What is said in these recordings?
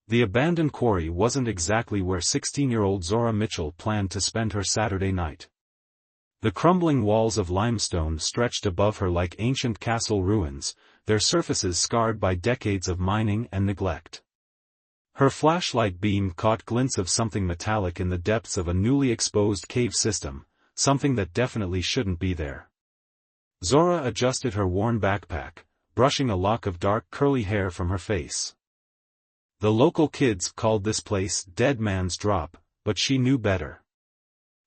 The abandoned quarry wasn't exactly where 16-year-old Zora Mitchell planned to spend her Saturday night. The crumbling walls of limestone stretched above her like ancient castle ruins, their surfaces scarred by decades of mining and neglect. Her flashlight beam caught glints of something metallic in the depths of a newly exposed cave system, something that definitely shouldn't be there. Zora adjusted her worn backpack, brushing a lock of dark curly hair from her face. The local kids called this place Dead Man's Drop, but she knew better.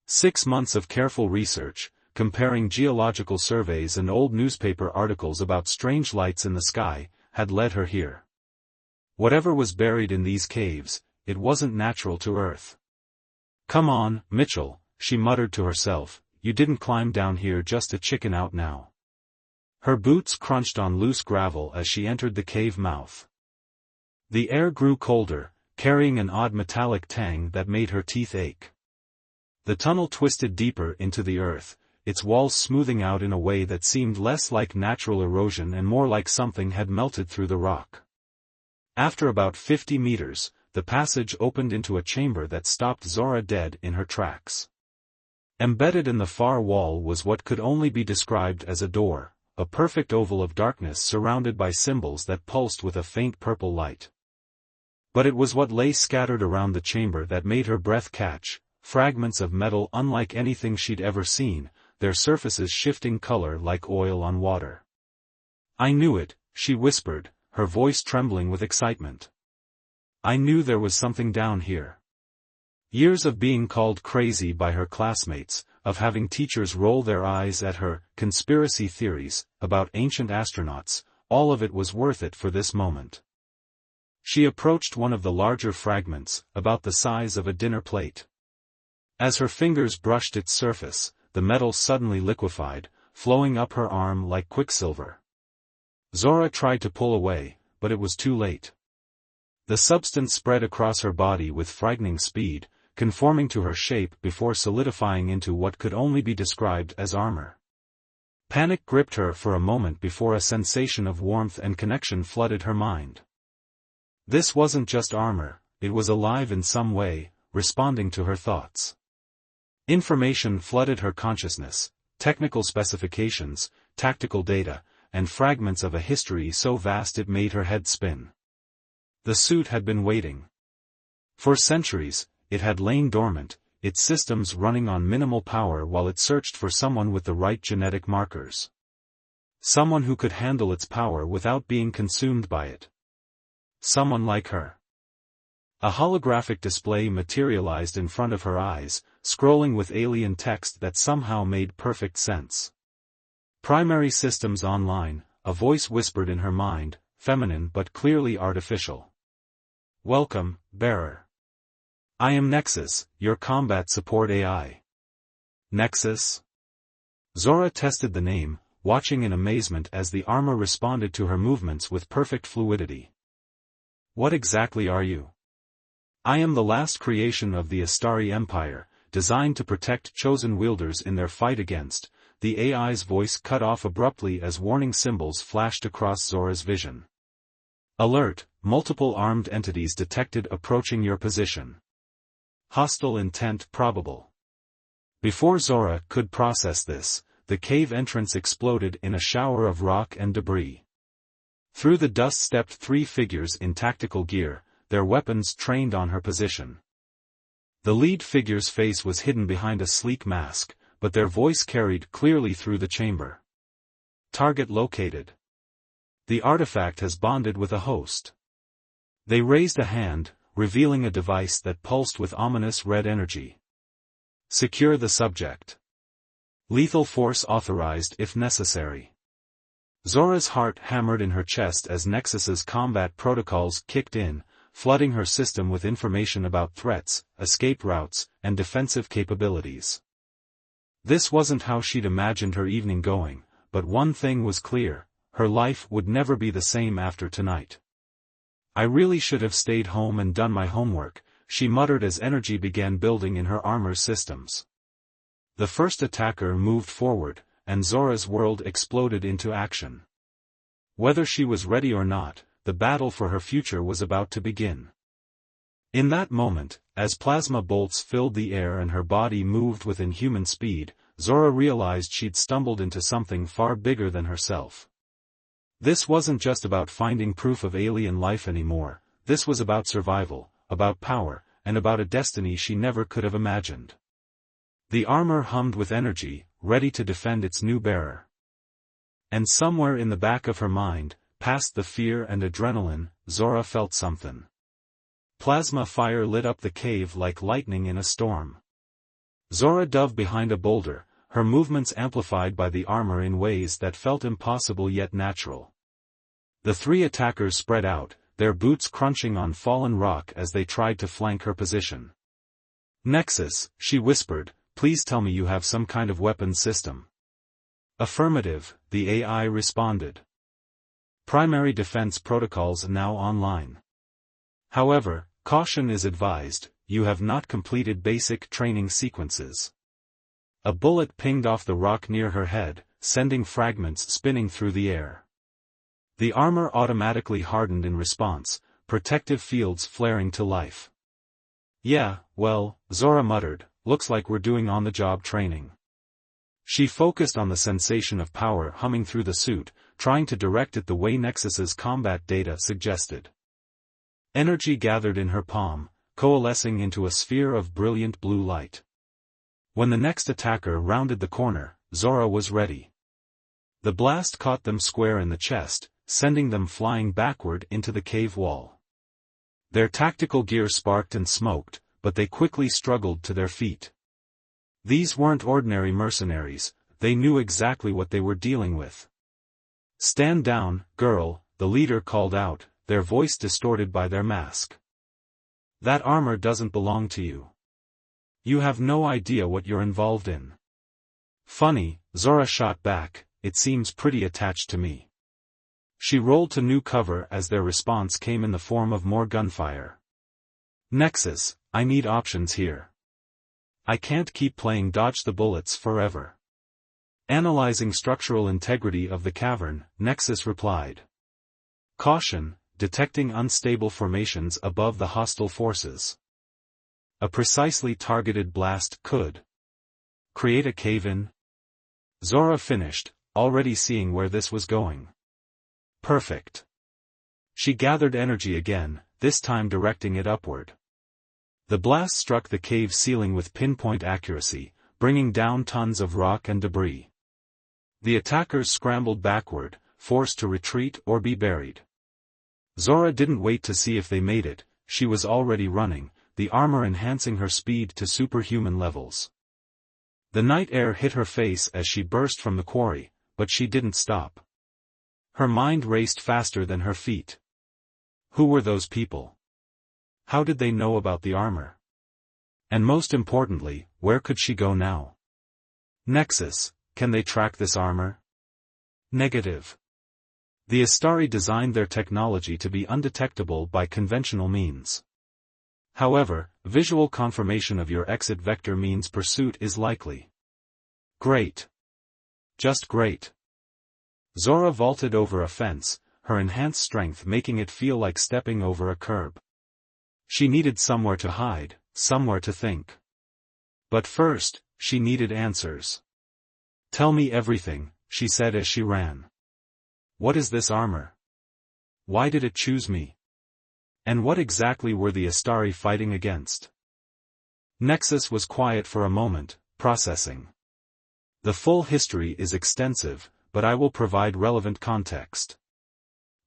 6 months of careful research, comparing geological surveys and old newspaper articles about strange lights in the sky, had led her here. Whatever was buried in these caves, it wasn't natural to Earth. "Come on, Mitchell," she muttered to herself, "you didn't climb down here just to chicken out now." Her boots crunched on loose gravel as she entered the cave mouth. The air grew colder, carrying an odd metallic tang that made her teeth ache. The tunnel twisted deeper into the earth, its walls smoothing out in a way that seemed less like natural erosion and more like something had melted through the rock. After about 50 meters, the passage opened into a chamber that stopped Zora dead in her tracks. Embedded in the far wall was what could only be described as a door, a perfect oval of darkness surrounded by symbols that pulsed with a faint purple light. But it was what lay scattered around the chamber that made her breath catch, fragments of metal unlike anything she'd ever seen, their surfaces shifting color like oil on water. "I knew it," she whispered, her voice trembling with excitement. "I knew there was something down here." Years of being called crazy by her classmates, of having teachers roll their eyes at her conspiracy theories about ancient astronauts, all of it was worth it for this moment. She approached one of the larger fragments, about the size of a dinner plate. As her fingers brushed its surface, the metal suddenly liquefied, flowing up her arm like quicksilver. Zora tried to pull away, but it was too late. The substance spread across her body with frightening speed, conforming to her shape before solidifying into what could only be described as armor. Panic gripped her for a moment before a sensation of warmth and connection flooded her mind. This wasn't just armor, it was alive in some way, responding to her thoughts. Information flooded her consciousness, technical specifications, tactical data, and fragments of a history so vast it made her head spin. The suit had been waiting. For centuries, it had lain dormant, its systems running on minimal power while it searched for someone with the right genetic markers. Someone who could handle its power without being consumed by it. Someone like her. A holographic display materialized in front of her eyes, scrolling with alien text that somehow made perfect sense. "Primary systems online," a voice whispered in her mind, feminine but clearly artificial. "Welcome, bearer. I am Nexus, your combat support AI." Nexus? Zora tested the name, watching in amazement as the armor responded to her movements with perfect fluidity. "What exactly are you?" "I am the last creation of the Astari Empire, designed to protect chosen wielders in their fight against," the AI's voice cut off abruptly as warning symbols flashed across Zora's vision. "Alert, multiple armed entities detected approaching your position. Hostile intent probable." Before Zora could process this, the cave entrance exploded in a shower of rock and debris. Through the dust stepped 3 figures in tactical gear, their weapons trained on her position. The lead figure's face was hidden behind a sleek mask, but their voice carried clearly through the chamber. "Target located. The artifact has bonded with a host." They raised a hand, revealing a device that pulsed with ominous red energy. "Secure the subject. Lethal force authorized if necessary." Zora's heart hammered in her chest as Nexus's combat protocols kicked in, flooding her system with information about threats, escape routes, and defensive capabilities. This wasn't how she'd imagined her evening going, but one thing was clear, her life would never be the same after tonight. "I really should have stayed home and done my homework," she muttered as energy began building in her armor systems. The first attacker moved forward, and Zora's world exploded into action. Whether she was ready or not, the battle for her future was about to begin. In that moment, as plasma bolts filled the air and her body moved with inhuman speed, Zora realized she'd stumbled into something far bigger than herself. This wasn't just about finding proof of alien life anymore, this was about survival, about power, and about a destiny she never could have imagined. The armor hummed with energy, ready to defend its new bearer. And somewhere in the back of her mind, past the fear and adrenaline, Zora felt something. Plasma fire lit up the cave like lightning in a storm. Zora dove behind a boulder, her movements amplified by the armor in ways that felt impossible yet natural. The three attackers spread out, their boots crunching on fallen rock as they tried to flank her position. "Nexus," she whispered, "please tell me you have some kind of weapons system." "Affirmative," the AI responded. "Primary defense protocols now online. However, caution is advised, you have not completed basic training sequences." A bullet pinged off the rock near her head, sending fragments spinning through the air. The armor automatically hardened in response, protective fields flaring to life. "Yeah, well," Zora muttered, "looks like we're doing on-the-job training." She focused on the sensation of power humming through the suit, trying to direct it the way Nexus's combat data suggested. Energy gathered in her palm, coalescing into a sphere of brilliant blue light. When the next attacker rounded the corner, Zora was ready. The blast caught them square in the chest, sending them flying backward into the cave wall. Their tactical gear sparked and smoked, but they quickly struggled to their feet. These weren't ordinary mercenaries, they knew exactly what they were dealing with. "Stand down, girl," the leader called out, their voice distorted by their mask. "That armor doesn't belong to you. You have no idea what you're involved in." "Funny," Zora shot back, "it seems pretty attached to me." She rolled to new cover as their response came in the form of more gunfire. "Nexus, I need options here. I can't keep playing dodge the bullets forever." Analyzing structural integrity of the cavern, Nexus replied. "Caution, detecting unstable formations above the hostile forces. A precisely targeted blast could create a cave-in." Zora finished, already seeing where this was going. Perfect. She gathered energy again, this time directing it upward. The blast struck the cave ceiling with pinpoint accuracy, bringing down tons of rock and debris. The attackers scrambled backward, forced to retreat or be buried. Zora didn't wait to see if they made it, she was already running, the armor enhancing her speed to superhuman levels. The night air hit her face as she burst from the quarry, but she didn't stop. Her mind raced faster than her feet. Who were those people? How did they know about the armor? And most importantly, where could she go now? Nexus, can they track this armor? Negative. The Astari designed their technology to be undetectable by conventional means. However, visual confirmation of your exit vector means pursuit is likely. Great. Just great. Zora vaulted over a fence, her enhanced strength making it feel like stepping over a curb. She needed somewhere to hide, somewhere to think. But first, she needed answers. "Tell me everything," she said as she ran. "What is this armor? Why did it choose me? And what exactly were the Astari fighting against?" Nexus was quiet for a moment, processing. "The full history is extensive, but I will provide relevant context.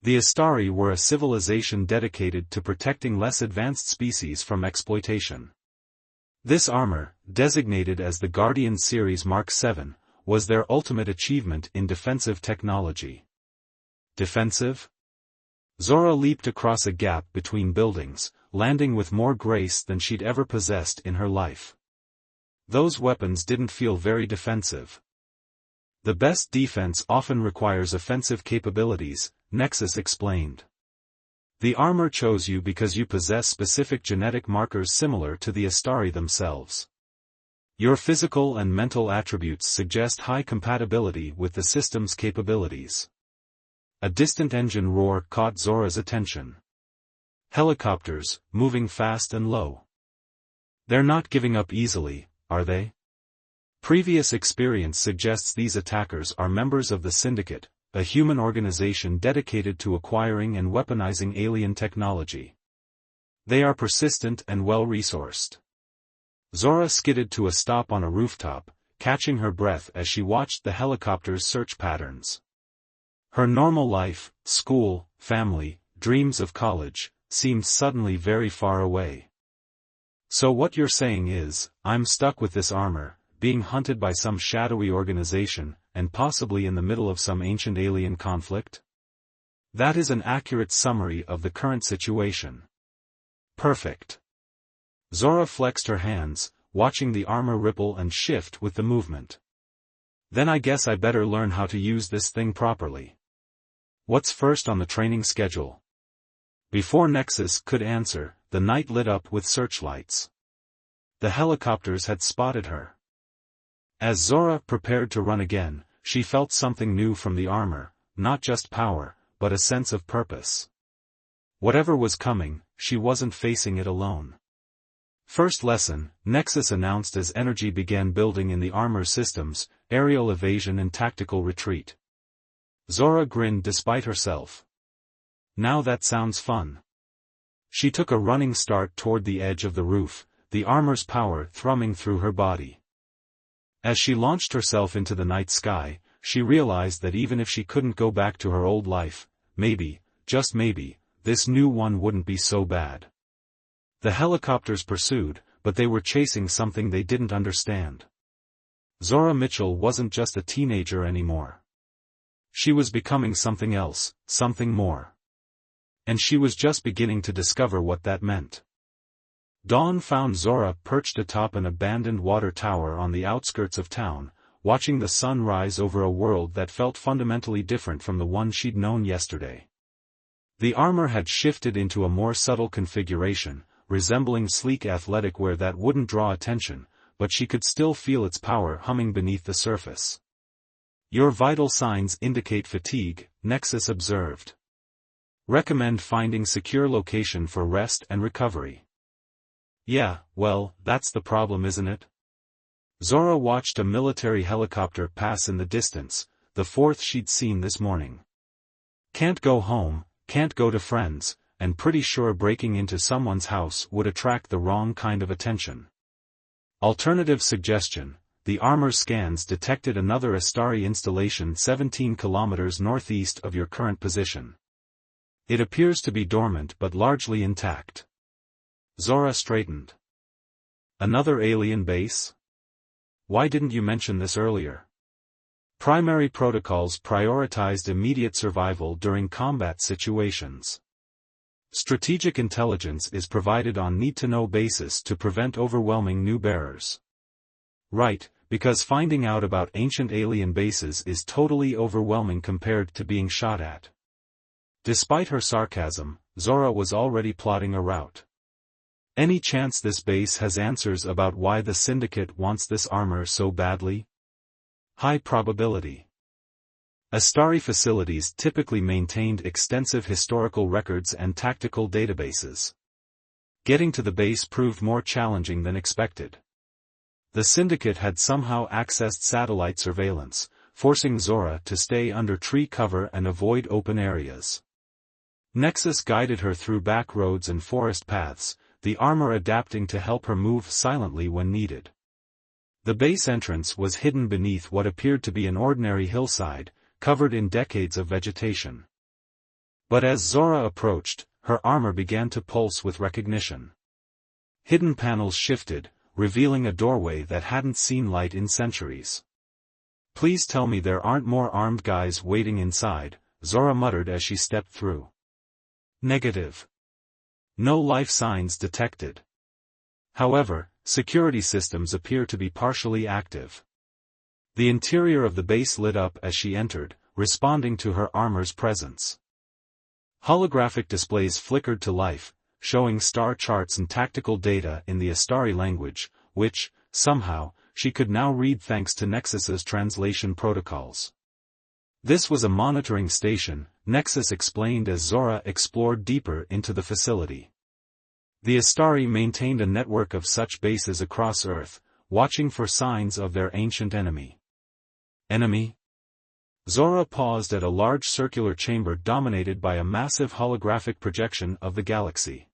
The Astari were a civilization dedicated to protecting less advanced species from exploitation. This armor, designated as the Guardian Series Mark VII, was their ultimate achievement in defensive technology." Defensive? Zora leaped across a gap between buildings, landing with more grace than she'd ever possessed in her life. Those weapons didn't feel very defensive. "The best defense often requires offensive capabilities," Nexus explained. "The armor chose you because you possess specific genetic markers similar to the Astari themselves. Your physical and mental attributes suggest high compatibility with the system's capabilities." A distant engine roar caught Zora's attention. Helicopters, moving fast and low. They're not giving up easily, are they? Previous experience suggests these attackers are members of the Syndicate, a human organization dedicated to acquiring and weaponizing alien technology. They are persistent and well-resourced. Zora skidded to a stop on a rooftop, catching her breath as she watched the helicopter's search patterns. Her normal life, school, family, dreams of college, seemed suddenly very far away. So what you're saying is, I'm stuck with this armor, being hunted by some shadowy organization, and possibly in the middle of some ancient alien conflict? That is an accurate summary of the current situation. Perfect. Zora flexed her hands, watching the armor ripple and shift with the movement. Then I guess I better learn how to use this thing properly. What's first on the training schedule? Before Nexus could answer, the night lit up with searchlights. The helicopters had spotted her. As Zora prepared to run again, she felt something new from the armor, not just power, but a sense of purpose. Whatever was coming, she wasn't facing it alone. First lesson, Nexus announced as energy began building in the armor systems, aerial evasion and tactical retreat. Zora grinned despite herself. Now that sounds fun. She took a running start toward the edge of the roof, the armor's power thrumming through her body. As she launched herself into the night sky, she realized that even if she couldn't go back to her old life, maybe, just maybe, this new one wouldn't be so bad. The helicopters pursued, but they were chasing something they didn't understand. Zora Mitchell wasn't just a teenager anymore. She was becoming something else, something more. And she was just beginning to discover what that meant. Dawn found Zora perched atop an abandoned water tower on the outskirts of town, watching the sun rise over a world that felt fundamentally different from the one she'd known yesterday. The armor had shifted into a more subtle configuration, resembling sleek athletic wear that wouldn't draw attention, but she could still feel its power humming beneath the surface. Your vital signs indicate fatigue, Nexus observed. Recommend finding secure location for rest and recovery. Yeah, well, that's the problem, isn't it? Zora watched a military helicopter pass in the distance, the fourth she'd seen this morning. Can't go home, can't go to friends, and pretty sure breaking into someone's house would attract the wrong kind of attention. Alternative suggestion, the armor scans detected another Astari installation 17 kilometers northeast of your current position. It appears to be dormant but largely intact. Zora straightened. Another alien base? Why didn't you mention this earlier? Primary protocols prioritized immediate survival during combat situations. Strategic intelligence is provided on need-to-know basis to prevent overwhelming new bearers. Right, because finding out about ancient alien bases is totally overwhelming compared to being shot at. Despite her sarcasm, Zora was already plotting a route. Any chance this base has answers about why the Syndicate wants this armor so badly? High probability. Astari facilities typically maintained extensive historical records and tactical databases. Getting to the base proved more challenging than expected. The Syndicate had somehow accessed satellite surveillance, forcing Zora to stay under tree cover and avoid open areas. Nexus guided her through back roads and forest paths, the armor adapting to help her move silently when needed. The base entrance was hidden beneath what appeared to be an ordinary hillside, covered in decades of vegetation. But as Zora approached, her armor began to pulse with recognition. Hidden panels shifted, revealing a doorway that hadn't seen light in centuries. Please tell me there aren't more armed guys waiting inside, Zora muttered as she stepped through. Negative. No life signs detected. However, security systems appear to be partially active. The interior of the base lit up as she entered, responding to her armor's presence. Holographic displays flickered to life, showing star charts and tactical data in the Astari language, which, somehow, she could now read thanks to Nexus's translation protocols. This was a monitoring station, Nexus explained as Zora explored deeper into the facility. The Astari maintained a network of such bases across Earth, watching for signs of their ancient enemy. Enemy? Zora paused at a large circular chamber dominated by a massive holographic projection of the galaxy.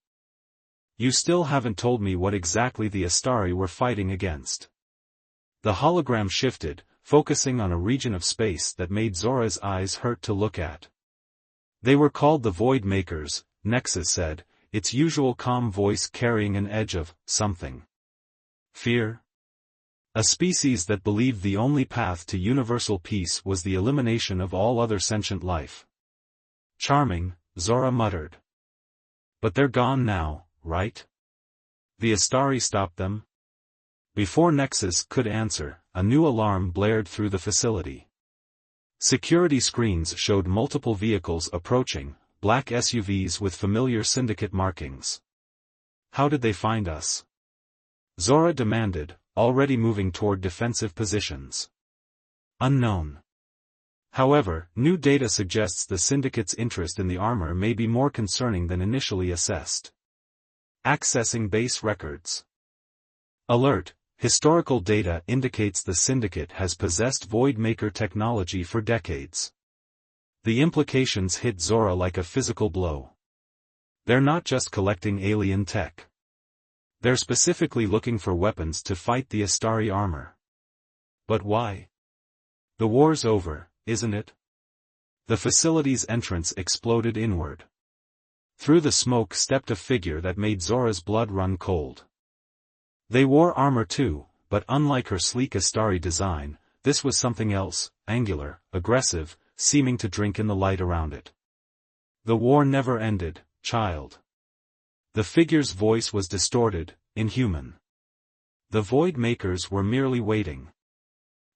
You still haven't told me what exactly the Astari were fighting against. The hologram shifted, focusing on a region of space that made Zora's eyes hurt to look at. They were called the Void Makers, Nexus said, its usual calm voice carrying an edge of something. Fear? A species that believed the only path to universal peace was the elimination of all other sentient life. Charming, Zora muttered. But they're gone now, right? The Astari stopped them? Before Nexus could answer, a new alarm blared through the facility. Security screens showed multiple vehicles approaching, black SUVs with familiar syndicate markings. How did they find us? Zora demanded, already moving toward defensive positions. Unknown. However, new data suggests the syndicate's interest in the armor may be more concerning than initially assessed. Accessing base records. Alert. Historical data indicates the syndicate has possessed Void Maker technology for decades. The implications hit Zora like a physical blow. They're not just collecting alien tech. They're specifically looking for weapons to fight the Astari armor. But why? The war's over, isn't it? The facility's entrance exploded inward. Through the smoke stepped a figure that made Zora's blood run cold. They wore armor too, but unlike her sleek Astari design, this was something else, angular, aggressive, seeming to drink in the light around it. The war never ended, child. The figure's voice was distorted, inhuman. The Void Makers were merely waiting.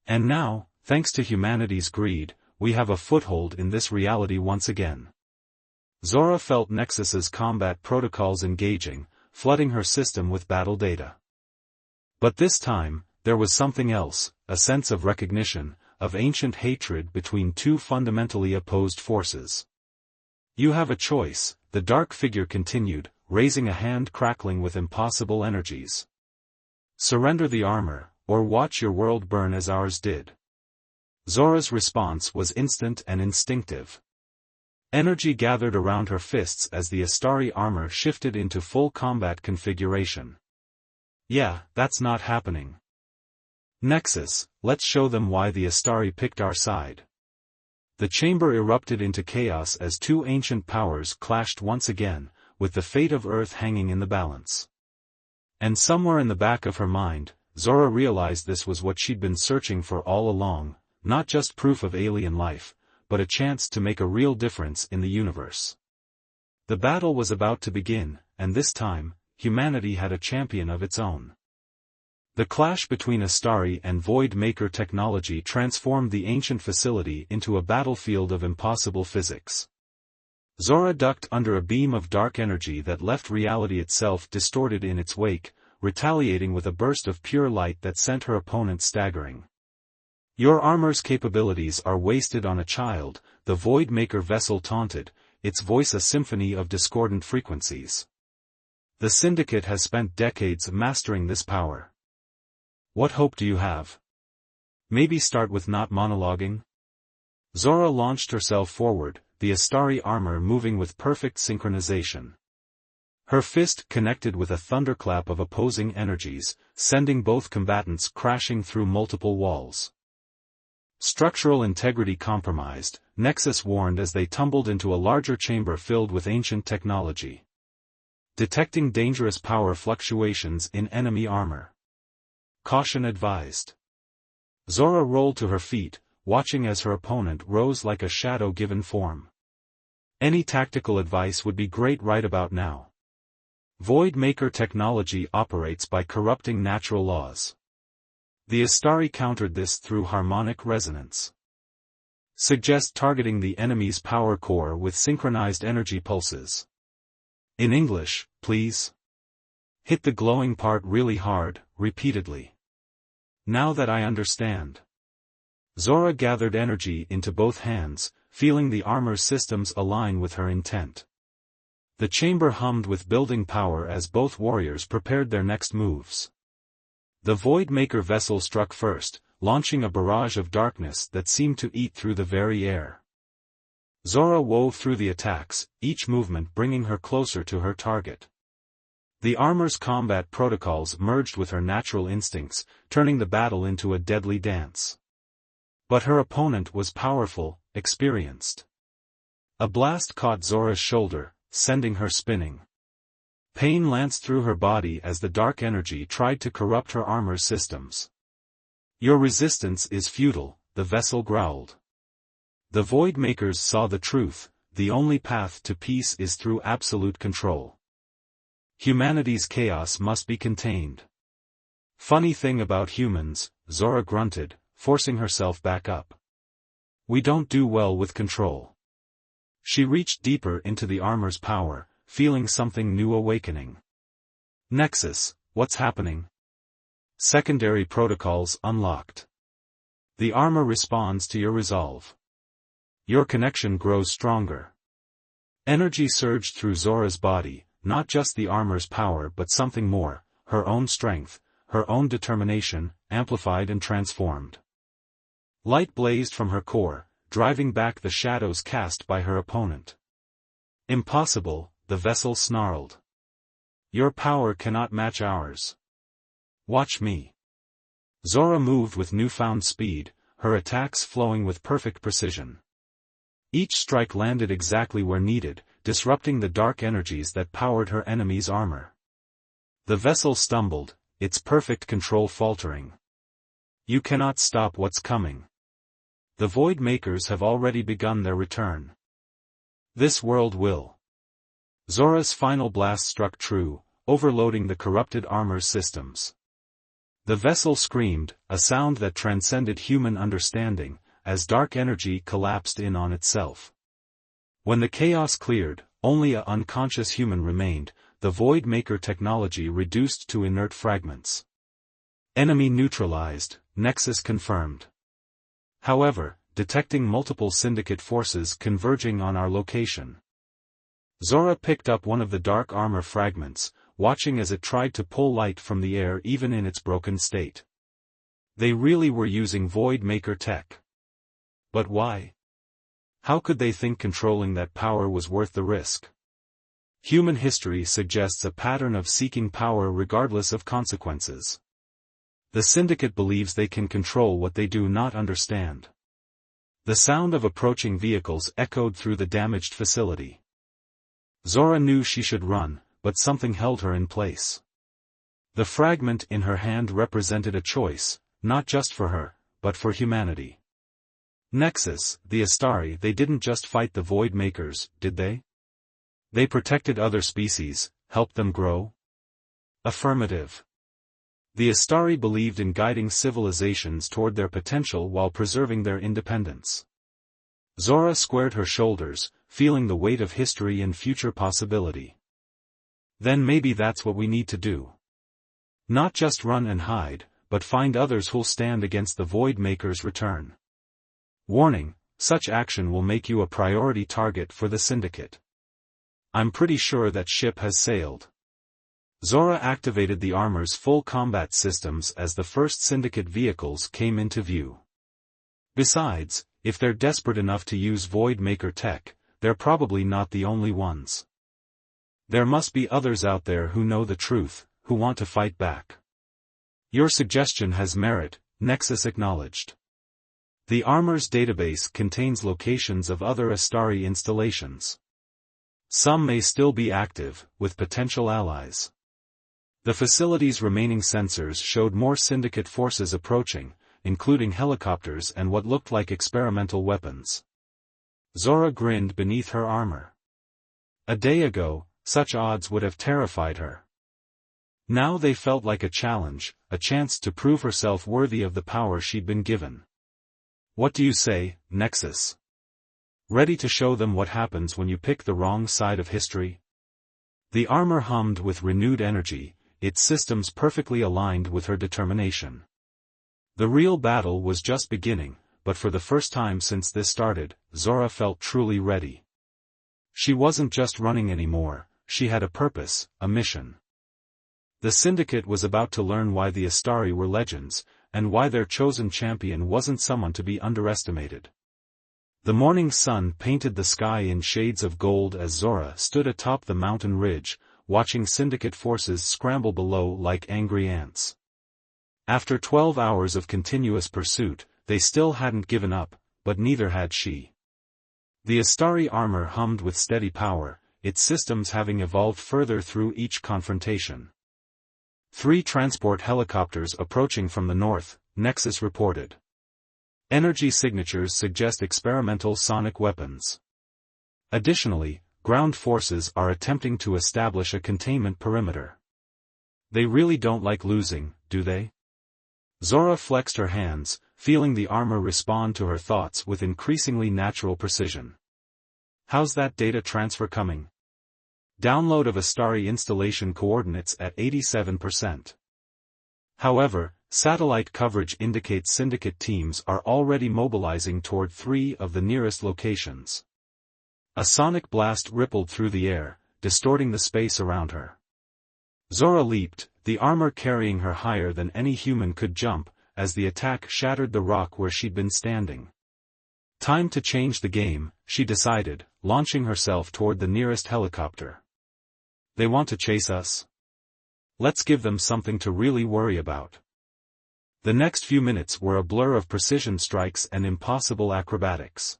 And now, thanks to humanity's greed, we have a foothold in this reality once again. Zora felt Nexus's combat protocols engaging, flooding her system with battle data. But this time, there was something else, a sense of recognition, of ancient hatred between two fundamentally opposed forces. You have a choice, the dark figure continued, raising a hand crackling with impossible energies. Surrender the armor, or watch your world burn as ours did. Zora's response was instant and instinctive. Energy gathered around her fists as the Astari armor shifted into full combat configuration. Yeah, that's not happening. Nexus, let's show them why the Astari picked our side. The chamber erupted into chaos as two ancient powers clashed once again, with the fate of Earth hanging in the balance. And somewhere in the back of her mind, Zora realized this was what she'd been searching for all along, not just proof of alien life, but a chance to make a real difference in the universe. The battle was about to begin, and this time, humanity had a champion of its own. The clash between Astari and Void Maker technology transformed the ancient facility into a battlefield of impossible physics. Zora ducked under a beam of dark energy that left reality itself distorted in its wake, retaliating with a burst of pure light that sent her opponent staggering. Your armor's capabilities are wasted on a child, the Void Maker vessel taunted, its voice a symphony of discordant frequencies. The Syndicate has spent decades mastering this power. What hope do you have? Maybe start with not monologuing? Zora launched herself forward, the Astari armor moving with perfect synchronization. Her fist connected with a thunderclap of opposing energies, sending both combatants crashing through multiple walls. Structural integrity compromised, Nexus warned as they tumbled into a larger chamber filled with ancient technology. Detecting dangerous power fluctuations in enemy armor. Caution advised. Zora rolled to her feet, watching as her opponent rose like a shadow given form. Any tactical advice would be great right about now. Void Maker technology operates by corrupting natural laws. The Astari countered this through harmonic resonance. Suggest targeting the enemy's power core with synchronized energy pulses. In English, please. Hit the glowing part really hard, repeatedly. Now that I understand. Zora gathered energy into both hands, feeling the armor's systems align with her intent. The chamber hummed with building power as both warriors prepared their next moves. The Voidmaker vessel struck first, launching a barrage of darkness that seemed to eat through the very air. Zora wove through the attacks, each movement bringing her closer to her target. The armor's combat protocols merged with her natural instincts, turning the battle into a deadly dance. But her opponent was powerful, experienced. A blast caught Zora's shoulder, sending her spinning. Pain lanced through her body as the dark energy tried to corrupt her armor's systems. "Your resistance is futile," the vessel growled. The Voidmakers saw the truth: the only path to peace is through absolute control. Humanity's chaos must be contained. "Funny thing about humans," Zora grunted, forcing herself back up. "We don't do well with control." She reached deeper into the armor's power, feeling something new awakening. "Nexus, what's happening?" Secondary protocols unlocked. The armor responds to your resolve. Your connection grows stronger. Energy surged through Zora's body, not just the armor's power but something more, her own strength, her own determination, amplified and transformed. Light blazed from her core, driving back the shadows cast by her opponent. "Impossible," the vessel snarled. "Your power cannot match ours. Watch me." Zora moved with newfound speed, her attacks flowing with perfect precision. Each strike landed exactly where needed, disrupting the dark energies that powered her enemy's armor. The vessel stumbled, its perfect control faltering. "You cannot stop what's coming. The Voidmakers have already begun their return. This world will." Zora's final blast struck true, overloading the corrupted armor's systems. The vessel screamed, a sound that transcended human understanding, as dark energy collapsed in on itself. When the chaos cleared, only an unconscious human remained, the Voidmaker technology reduced to inert fragments. "Enemy neutralized," Nexus confirmed. "However, detecting multiple syndicate forces converging on our location." Zora picked up one of the dark armor fragments, watching as it tried to pull light from the air even in its broken state. They really were using Voidmaker tech. But why? How could they think controlling that power was worth the risk? Human history suggests a pattern of seeking power regardless of consequences. The Syndicate believes they can control what they do not understand. The sound of approaching vehicles echoed through the damaged facility. Zora knew she should run, but something held her in place. The fragment in her hand represented a choice, not just for her, but for humanity. Nexus, the Astari, they didn't just fight the Voidmakers, did they? They protected other species, helped them grow? Affirmative. The Astari believed in guiding civilizations toward their potential while preserving their independence. Zora squared her shoulders, feeling the weight of history and future possibility. Then maybe that's what we need to do. Not just run and hide, but find others who'll stand against the Voidmaker's return. Warning, such action will make you a priority target for the Syndicate. I'm pretty sure that ship has sailed. Zora activated the armor's full combat systems as the first Syndicate vehicles came into view. Besides, if they're desperate enough to use Voidmaker tech, they're probably not the only ones. There must be others out there who know the truth, who want to fight back. Your suggestion has merit, Nexus acknowledged. The armor's database contains locations of other Astari installations. Some may still be active, with potential allies. The facility's remaining sensors showed more Syndicate forces approaching, including helicopters and what looked like experimental weapons. Zora grinned beneath her armor. A day ago, such odds would have terrified her. Now they felt like a challenge, a chance to prove herself worthy of the power she'd been given. What do you say, Nexus? Ready to show them what happens when you pick the wrong side of history? The armor hummed with renewed energy, its systems perfectly aligned with her determination. The real battle was just beginning, but for the first time since this started, Zora felt truly ready. She wasn't just running anymore, she had a purpose, a mission. The Syndicate was about to learn why the Astari were legends, and why their chosen champion wasn't someone to be underestimated. The morning sun painted the sky in shades of gold as Zora stood atop the mountain ridge, watching Syndicate forces scramble below like angry ants. After 12 hours of continuous pursuit, they still hadn't given up, but neither had she. The Astari armor hummed with steady power, its systems having evolved further through each confrontation. 3 transport helicopters approaching from the north, Nexus reported. Energy signatures suggest experimental sonic weapons. Additionally, ground forces are attempting to establish a containment perimeter. They really don't like losing, do they? Zora flexed her hands, feeling the armor respond to her thoughts with increasingly natural precision. How's that data transfer coming? Download of Astari installation coordinates at 87%. However, satellite coverage indicates Syndicate teams are already mobilizing toward 3 of the nearest locations. A sonic blast rippled through the air, distorting the space around her. Zora leaped, the armor carrying her higher than any human could jump, as the attack shattered the rock where she'd been standing. Time to change the game, she decided, launching herself toward the nearest helicopter. They want to chase us? Let's give them something to really worry about. The next few minutes were a blur of precision strikes and impossible acrobatics.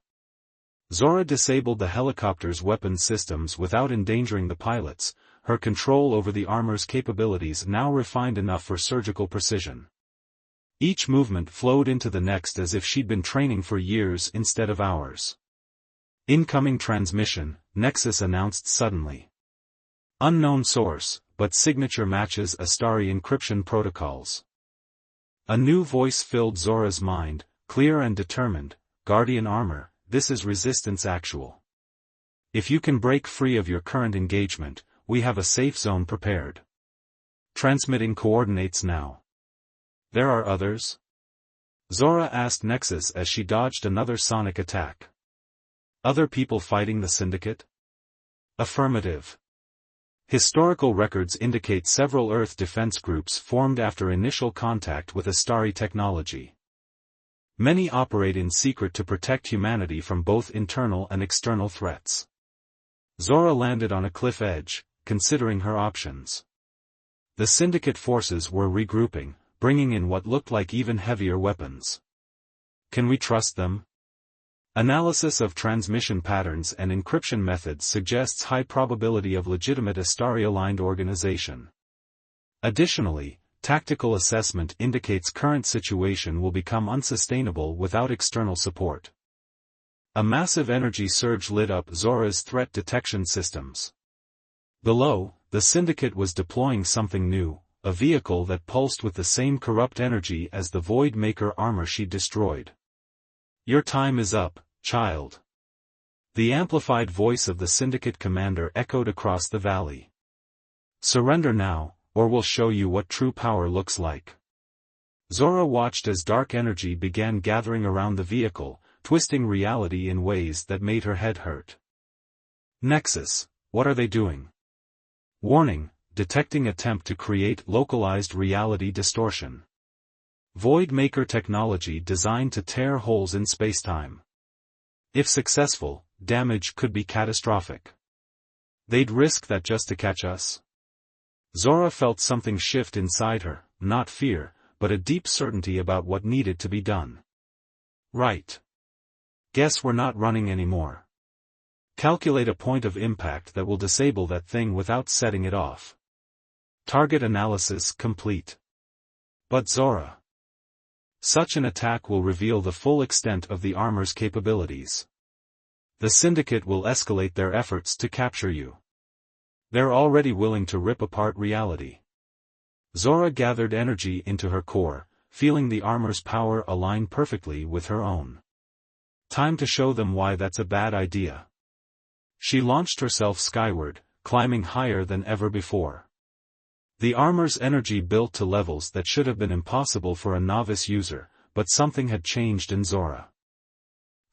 Zora disabled the helicopter's weapons systems without endangering the pilots, her control over the armor's capabilities now refined enough for surgical precision. Each movement flowed into the next as if she'd been training for years instead of hours. Incoming transmission, Nexus announced suddenly. Unknown source, but signature matches Astari encryption protocols. A new voice filled Zora's mind, clear and determined. Guardian armor, this is Resistance Actual. If you can break free of your current engagement, we have a safe zone prepared. Transmitting coordinates now. There are others? Zora asked Nexus as she dodged another sonic attack. Other people fighting the Syndicate? Affirmative. Historical records indicate several Earth defense groups formed after initial contact with Astari technology. Many operate in secret to protect humanity from both internal and external threats. Zora landed on a cliff edge, considering her options. The Syndicate forces were regrouping, bringing in what looked like even heavier weapons. Can we trust them? Analysis of transmission patterns and encryption methods suggests high probability of legitimate Astari-aligned organization. Additionally, tactical assessment indicates current situation will become unsustainable without external support. A massive energy surge lit up Zora's threat detection systems. Below, the Syndicate was deploying something new, a vehicle that pulsed with the same corrupt energy as the Void Maker armor she destroyed. Your time is up, child. The amplified voice of the Syndicate commander echoed across the valley. Surrender now, or we'll show you what true power looks like. Zora watched as dark energy began gathering around the vehicle, twisting reality in ways that made her head hurt. Nexus, what are they doing? Warning, detecting attempt to create localized reality distortion. Void Maker technology designed to tear holes in spacetime. If successful, damage could be catastrophic. They'd risk that just to catch us? Zora felt something shift inside her, not fear, but a deep certainty about what needed to be done. Right. Guess we're not running anymore. Calculate a point of impact that will disable that thing without setting it off. Target analysis complete. But Zora. Such an attack will reveal the full extent of the armor's capabilities. The Syndicate will escalate their efforts to capture you. They're already willing to rip apart reality. Zora gathered energy into her core, feeling the armor's power align perfectly with her own. Time to show them why that's a bad idea. She launched herself skyward, climbing higher than ever before. The armor's energy built to levels that should have been impossible for a novice user, but something had changed in Zora.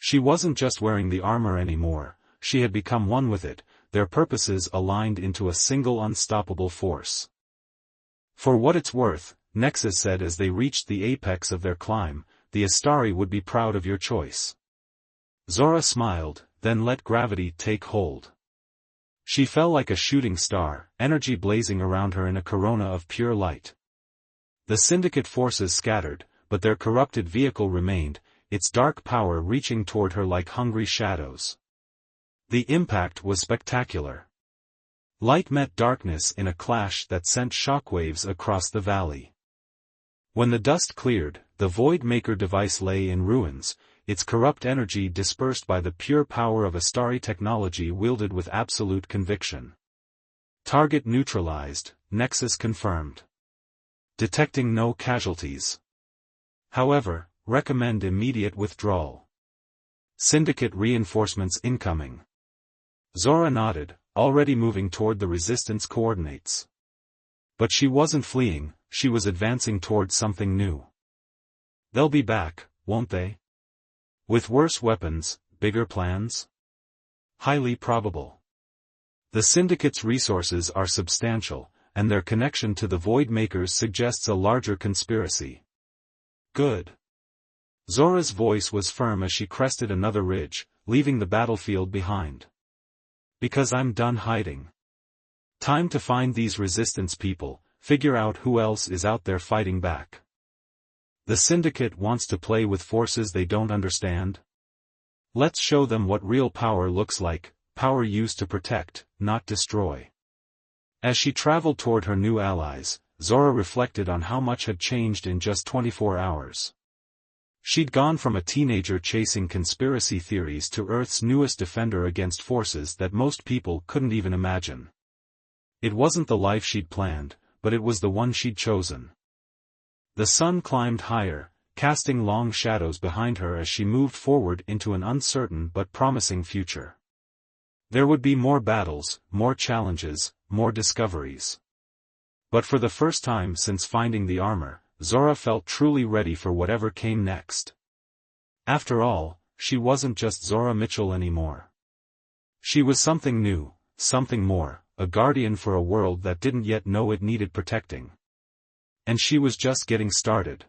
She wasn't just wearing the armor anymore, she had become one with it, their purposes aligned into a single unstoppable force. For what it's worth, Nexus said as they reached the apex of their climb, the Astari would be proud of your choice. Zora smiled, then let gravity take hold. She fell like a shooting star, energy blazing around her in a corona of pure light. The Syndicate forces scattered, but their corrupted vehicle remained, its dark power reaching toward her like hungry shadows. The impact was spectacular. Light met darkness in a clash that sent shockwaves across the valley. When the dust cleared, the Void Maker device lay in ruins, its corrupt energy dispersed by the pure power of Astari technology wielded with absolute conviction. Target neutralized, Nexus confirmed. Detecting no casualties. However, recommend immediate withdrawal. Syndicate reinforcements incoming. Zora nodded, already moving toward the resistance coordinates. But she wasn't fleeing, she was advancing toward something new. They'll be back, won't they? With worse weapons, bigger plans? Highly probable. The Syndicate's resources are substantial, and their connection to the Void Makers suggests a larger conspiracy. Good. Zora's voice was firm as she crested another ridge, leaving the battlefield behind. Because I'm done hiding. Time to find these resistance people, figure out who else is out there fighting back. The Syndicate wants to play with forces they don't understand. Let's show them what real power looks like, power used to protect, not destroy. As she traveled toward her new allies, Zora reflected on how much had changed in just 24 hours. She'd gone from a teenager chasing conspiracy theories to Earth's newest defender against forces that most people couldn't even imagine. It wasn't the life she'd planned, but it was the one she'd chosen. The sun climbed higher, casting long shadows behind her as she moved forward into an uncertain but promising future. There would be more battles, more challenges, more discoveries. But for the first time since finding the armor, Zora felt truly ready for whatever came next. After all, she wasn't just Zora Mitchell anymore. She was something new, something more, a guardian for a world that didn't yet know it needed protecting. And she was just getting started.